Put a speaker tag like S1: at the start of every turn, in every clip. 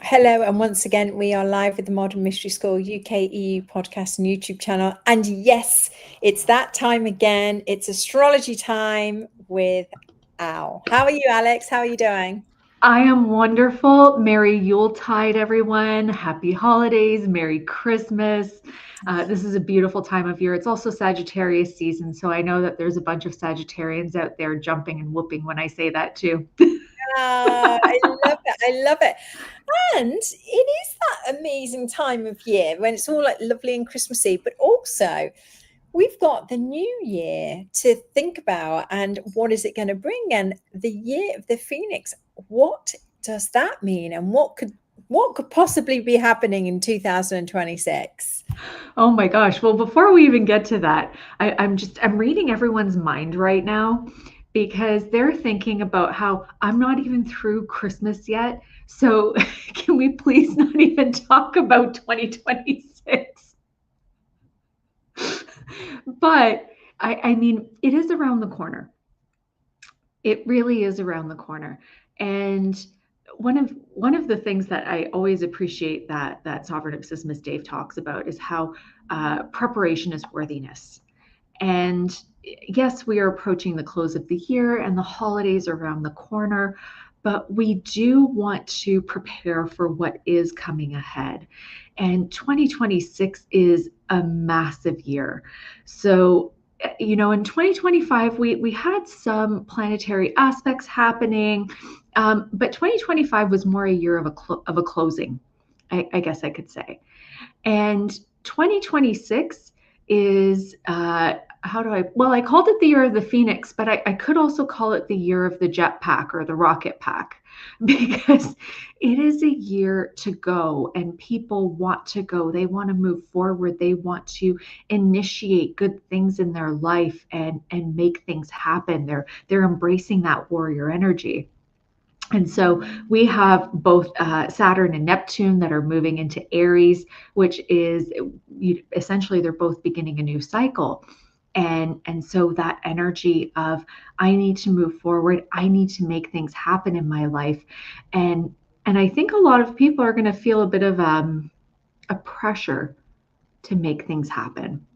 S1: Hello, and once again, we are live with the Modern Mystery School UK EU podcast and YouTube channel. And yes, it's that time again. It's astrology time with Al. How are you, Alex? How are you doing?
S2: I am wonderful. Merry Yuletide, everyone. Happy holidays. Merry Christmas. This is a beautiful time of year. It's also Sagittarius season, so I know that there's a bunch of Sagittarians out there jumping and whooping when I say that too.
S1: I love it. I love it. And it is that amazing time of year when it's all like lovely and Christmassy, but also we've got the new year to think about and what is it going to bring? And the year of the Phoenix, what does that mean? And what could possibly be happening in 2026?
S2: Oh my gosh. Well, before we even get to that, I'm reading everyone's mind right now because they're thinking about how I'm not even through Christmas yet. So can we please not even talk about 2026? But I mean, it is around the corner. It really is around the corner. And one of the things that I always appreciate that Sovereign Ipsis Miss Dave talks about is how preparation is worthiness. And yes, we are approaching the close of the year and the holidays are around the corner, but we do want to prepare for what is coming ahead. And 2026 is a massive year. So, in 2025, we had some planetary aspects happening, but 2025 was more a year of a closing, I guess I could say. And 2026 is I called it the year of the Phoenix, but I could also call it the year of the jetpack or the rocket pack because it is a year to go and people want to go. They want to move forward. They want to initiate good things in their life and make things happen. They're embracing that warrior energy. And so we have both Saturn and Neptune that are moving into Aries, which is essentially they're both beginning a new cycle. And so that energy of I need to move forward, I need to make things happen in my life. And I think a lot of people are going to feel a bit of a pressure to make things happen.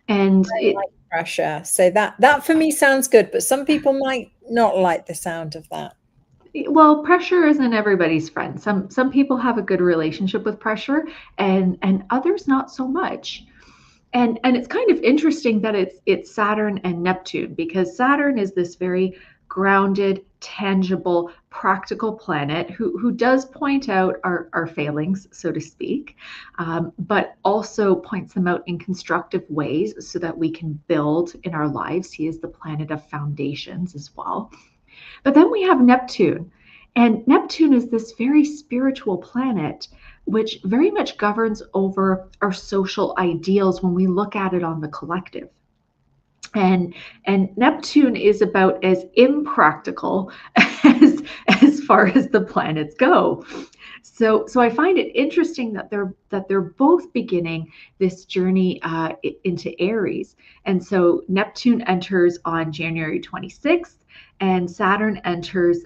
S2: And
S1: I like pressure. So that for me sounds good, but some people might not like the sound of that.
S2: well, pressure isn't everybody's friend. Some people have a good relationship with pressure and others not so much. And it's kind of interesting that it's Saturn and Neptune because Saturn is this very grounded, tangible, practical planet who does point out our failings, so to speak, but also points them out in constructive ways so that we can build in our lives. He is the planet of foundations as well. But then we have Neptune. And Neptune is this very spiritual planet, which very much governs over our social ideals when we look at it on the collective. And and Neptune is about as impractical as far as the planets go. So I find it interesting that they're both beginning this journey into Aries. And so Neptune enters on January 26th, and Saturn enters,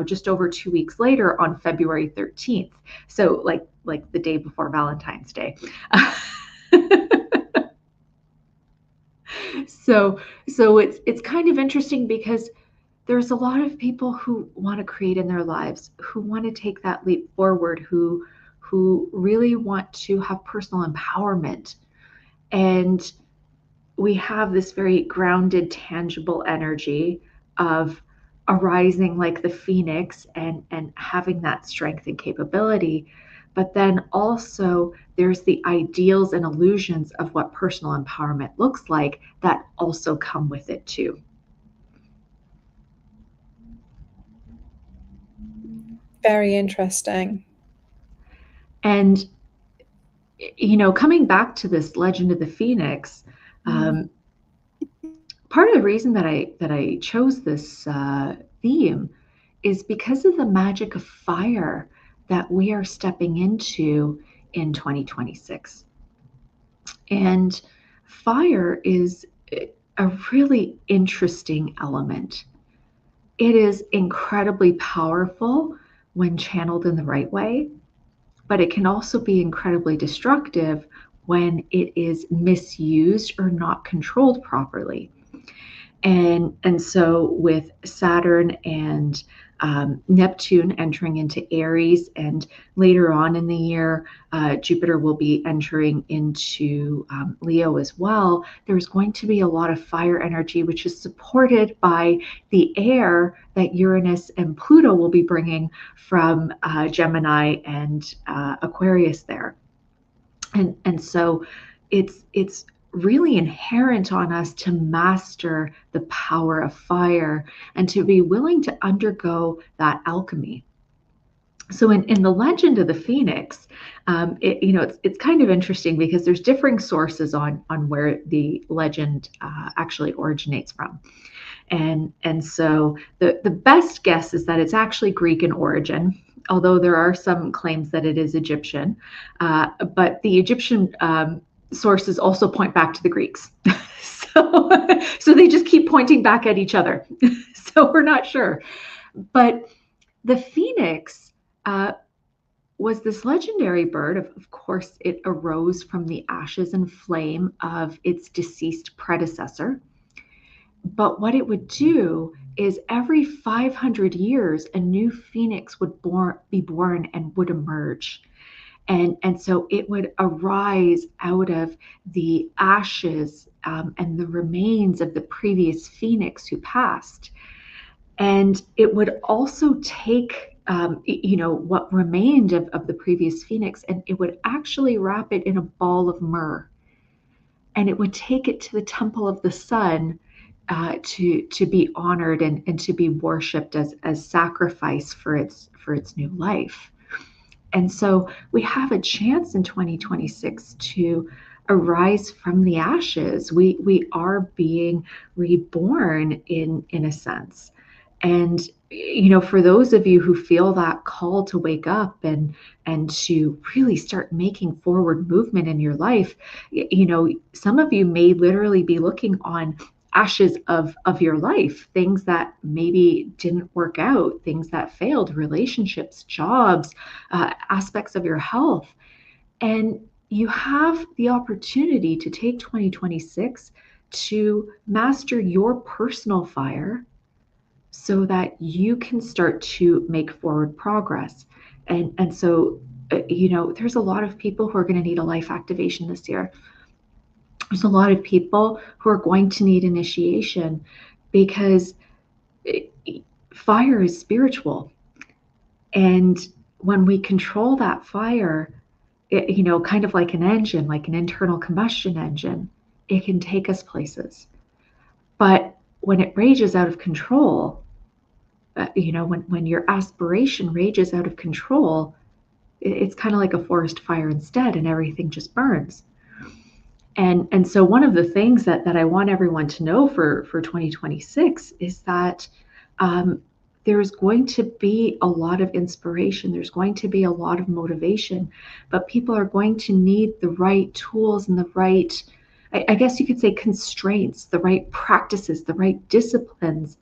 S2: just over 2 weeks later on February 13th. So like the day before Valentine's Day. So it's kind of interesting because there's a lot of people who want to create in their lives, who want to take that leap forward, who really want to have personal empowerment. And we have this very grounded, tangible energy of arising like the phoenix and having that strength and capability. But then also there's the ideals and illusions of what personal empowerment looks like that also come with it too.
S1: Very interesting.
S2: And coming back to this legend of the phoenix, um, part of the reason that I chose this theme is because of the magic of fire that we are stepping into in 2026. And fire is a really interesting element it is incredibly powerful when channeled in the right way, but it can also be incredibly destructive when it is misused or not controlled properly. And so with Saturn and Neptune entering into Aries, and later on in the year, Jupiter will be entering into Leo as well. There's going to be a lot of fire energy, which is supported by the air that Uranus and Pluto will be bringing from Gemini and Aquarius there. And so it's really inherent on us to master the power of fire and to be willing to undergo that alchemy. So in the legend of the Phoenix, it's kind of interesting because there's differing sources on where the legend actually originates from. And so the best guess is that it's actually Greek in origin, although there are some claims that it is Egyptian. But the Egyptian sources also point back to the Greeks. So they just keep pointing back at each other. So we're not sure. But the phoenix was this legendary bird. Of course, it arose from the ashes and flame of its deceased predecessor. But what it would do is every 500 years, a new phoenix would be born and would emerge. And so it would arise out of the ashes and the remains of the previous phoenix who passed. And it would also take what remained of the previous phoenix, and it would actually wrap it in a ball of myrrh. And it would take it to the temple of the sun to be honored and to be worshipped as sacrifice for its new life. And so we have a chance in 2026 to arise from the ashes. We are being reborn in a sense. And for those of you who feel that call to wake up and to really start making forward movement in your life, some of you may literally be looking on ashes of your life, things that maybe didn't work out, things that failed, relationships, jobs, aspects of your health. And you have the opportunity to take 2026 to master your personal fire so that you can start to make forward progress. And so, there's a lot of people who are going to need a life activation this year. There's a lot of people who are going to need initiation because fire is spiritual. And when we control that fire, kind of like an engine, like an internal combustion engine, it can take us places. But when it rages out of control, when your aspiration rages out of control, it's kind of like a forest fire instead, and everything just burns. And so one of the things that I want everyone to know for 2026 is that there's going to be a lot of inspiration. There's going to be a lot of motivation, but people are going to need the right tools and the right, I guess you could say, constraints, the right practices, the right disciplines,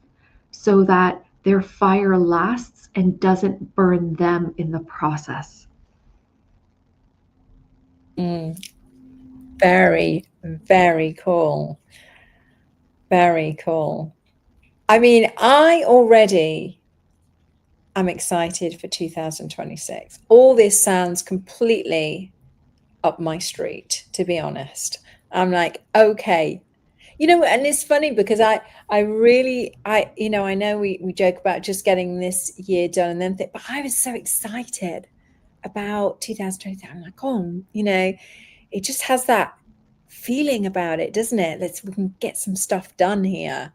S2: so that their fire lasts and doesn't burn them in the process.
S1: Very, very cool. Very cool. I mean, I already am excited for 2026. All this sounds completely up my street, to be honest. I'm like, okay. And it's funny because I know we joke about just getting this year done and then think, but I was so excited about 2023. I'm like, oh, it just has that feeling about it, doesn't it? We can get some stuff done here.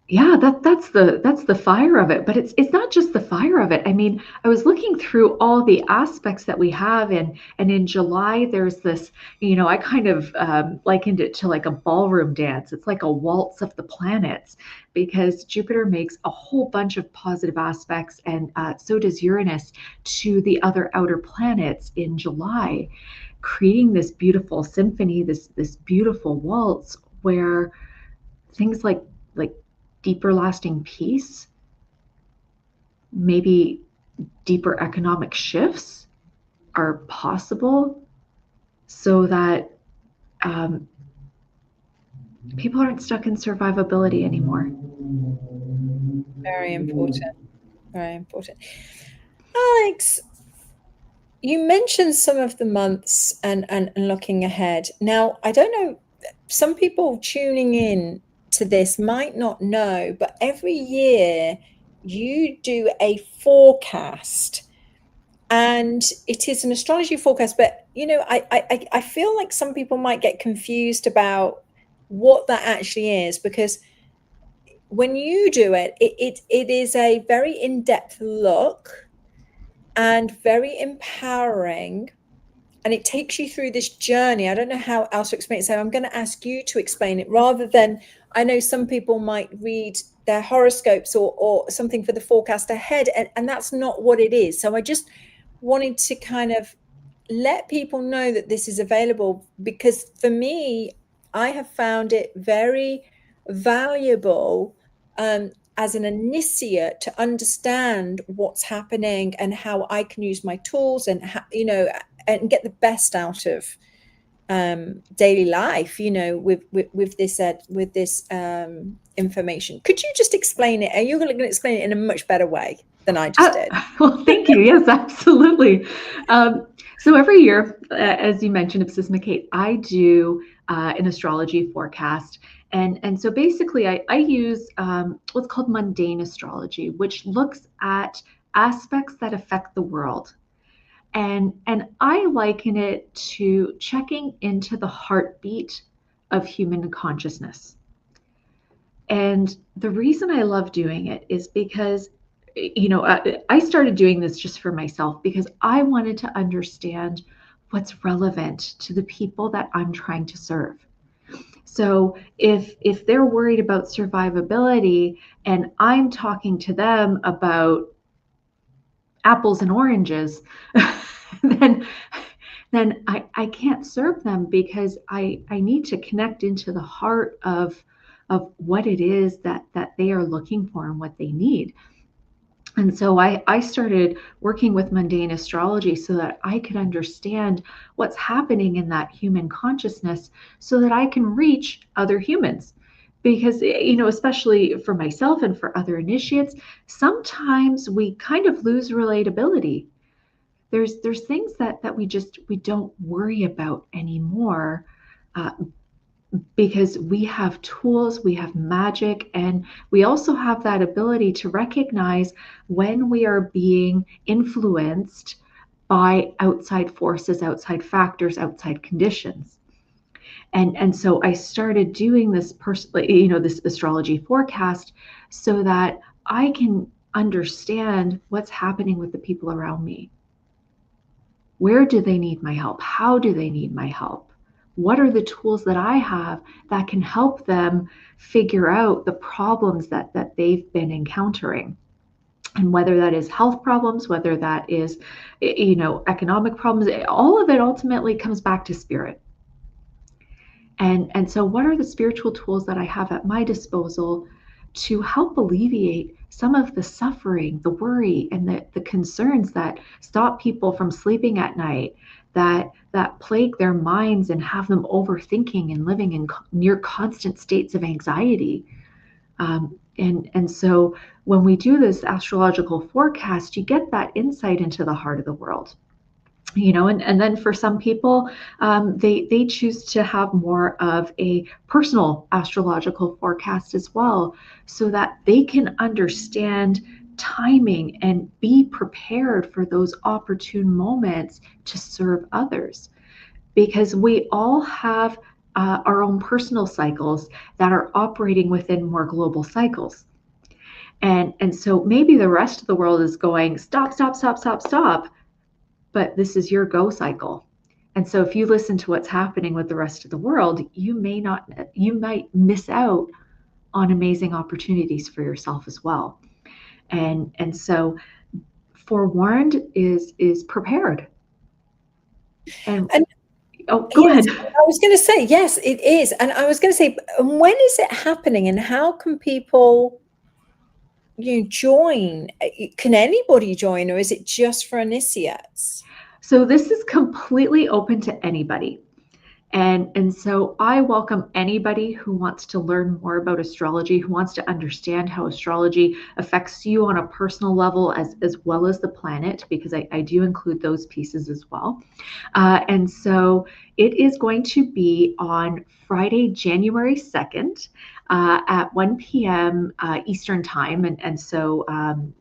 S2: Yeah, that's the fire of it, but it's not just the fire of it. I mean, I was looking through all the aspects that we have, and in July there's this, I kind of likened it to like a ballroom dance. It's like a waltz of the planets, because Jupiter makes a whole bunch of positive aspects, and so does Uranus to the other outer planets in July, creating this beautiful symphony, this beautiful waltz where things like deeper lasting peace, maybe deeper economic shifts are possible, so that people aren't stuck in survivability anymore.
S1: Very important. Very important. Aleks, you mentioned some of the months and looking ahead. Now, I don't know, some people tuning in to this might not know, but every year you do a forecast, and it is an astrology forecast. But I feel like some people might get confused about what that actually is, because when you do it, it is a very in-depth look and very empowering, and it takes you through this journey. I don't know how else to explain it, so I'm going to ask you to explain it, rather than, I know some people might read their horoscopes or something for the forecast ahead, and that's not what it is. So I just wanted to kind of let people know that this is available, because for me, I have found it very valuable as an initiate to understand what's happening and how I can use my tools and and get the best out of daily life, with this information. Could you just explain it? Are you going to explain it in a much better way than I just did?
S2: Well, thank you. Yes, absolutely. So every year, as you mentioned, Ipsis Kate, I do an astrology forecast. And so basically, I use what's called mundane astrology, which looks at aspects that affect the world. And I liken it to checking into the heartbeat of human consciousness. And the reason I love doing it is because, I started doing this just for myself, because I wanted to understand what's relevant to the people that I'm trying to serve. So if they're worried about survivability and I'm talking to them about apples and oranges, then I can't serve them, because I need to connect into the heart of what it is that they are looking for and what they need. And so I started working with mundane astrology so that I could understand what's happening in that human consciousness, so that I can reach other humans. Because, especially for myself and for other initiates, sometimes we kind of lose relatability. There's things that we don't worry about anymore, because we have tools, we have magic, and we also have that ability to recognize when we are being influenced by outside forces, outside factors, outside conditions. And so I started doing this this astrology forecast, so that I can understand what's happening with the people around me. Where do they need my help? How do they need my help? What are the tools that I have that can help them figure out the problems that they've been encountering? And whether that is health problems, whether that is, economic problems, all of it ultimately comes back to spirit. And so what are the spiritual tools that I have at my disposal to help alleviate some of the suffering, the worry, and the concerns that stop people from sleeping at night, that plague their minds and have them overthinking and living in near constant states of anxiety. And so when we do this astrological forecast, you get that insight into the heart of the world. And then for some people, they choose to have more of a personal astrological forecast as well, so that they can understand timing and be prepared for those opportune moments to serve others. Because we all have our own personal cycles that are operating within more global cycles. And so maybe the rest of the world is going, stop, stop, stop, stop, stop. But this is your go cycle. And so if you listen to what's happening with the rest of the world, you might miss out on amazing opportunities for yourself as well. And so forewarned is prepared.
S1: And
S2: Oh, go
S1: Yes,
S2: ahead.
S1: I was going to say, yes, it is. And I was going to say, when is it happening and how can people join? Can anybody join, or is it just for initiates?
S2: So this is completely open to anybody. And so I welcome anybody who wants to learn more about astrology, who wants to understand how astrology affects you on a personal level as well as the planet, because I do include those pieces as well. And so it is going to be on Friday, January 2nd. At 1 p.m. Eastern time. And so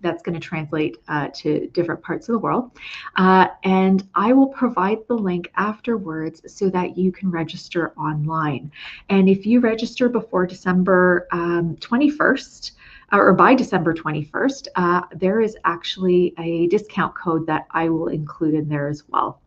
S2: that's going to translate to different parts of the world. And I will provide the link afterwards so that you can register online. And if you register before December 21st, or by December 21st, there is actually a discount code that I will include in there as well.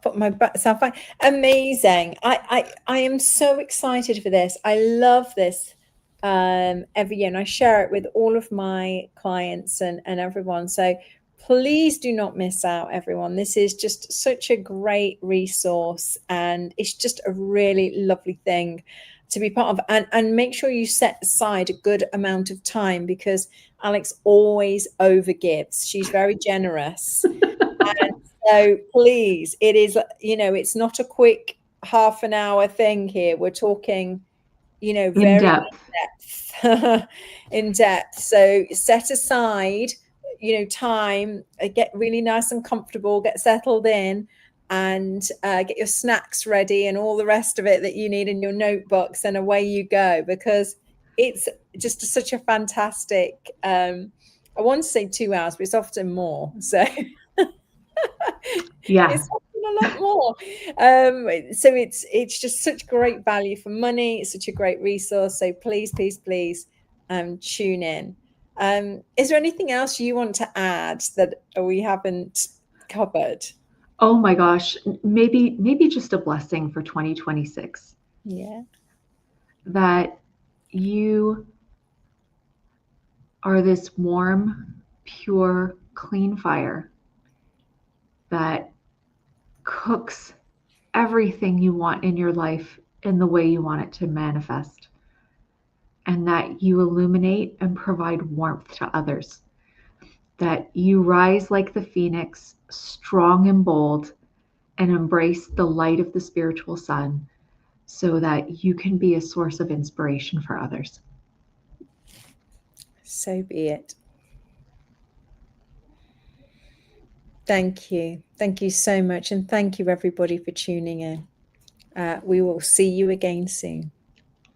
S1: Put myself on. Amazing. I am so excited for this. I love this every year, and I share it with all of my clients and everyone. So please do not miss out, everyone. This is just such a great resource, and it's just a really lovely thing to be part of. And make sure you set aside a good amount of time, because Aleks always overgives. She's very generous. And so please, it is, it's not a quick half an hour thing here. We're talking,
S2: In
S1: very
S2: depth.
S1: in depth. So set aside, time, get really nice and comfortable, get settled in, and get your snacks ready and all the rest of it that you need in your notebooks, and away you go, because it's just such a fantastic, I want to say 2 hours, but it's often more. So
S2: Yeah.
S1: it's often a lot more. So it's just such great value for money. It's such a great resource. So please, please, please tune in. Is there anything else you want to add that we haven't covered?
S2: Oh my gosh, maybe just a blessing for 2026.
S1: Yeah.
S2: That you are this warm, pure, clean fire that cooks everything you want in your life in the way you want it to manifest, and that you illuminate and provide warmth to others, that you rise like the phoenix, strong and bold, and embrace the light of the spiritual sun so that you can be a source of inspiration for others.
S1: So be it. Thank you. Thank you so much. And thank you, everybody, for tuning in. We will see you again soon.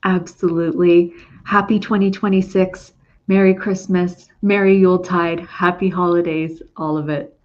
S2: Absolutely. Happy 2026. Merry Christmas. Merry Yuletide. Happy holidays. All of it.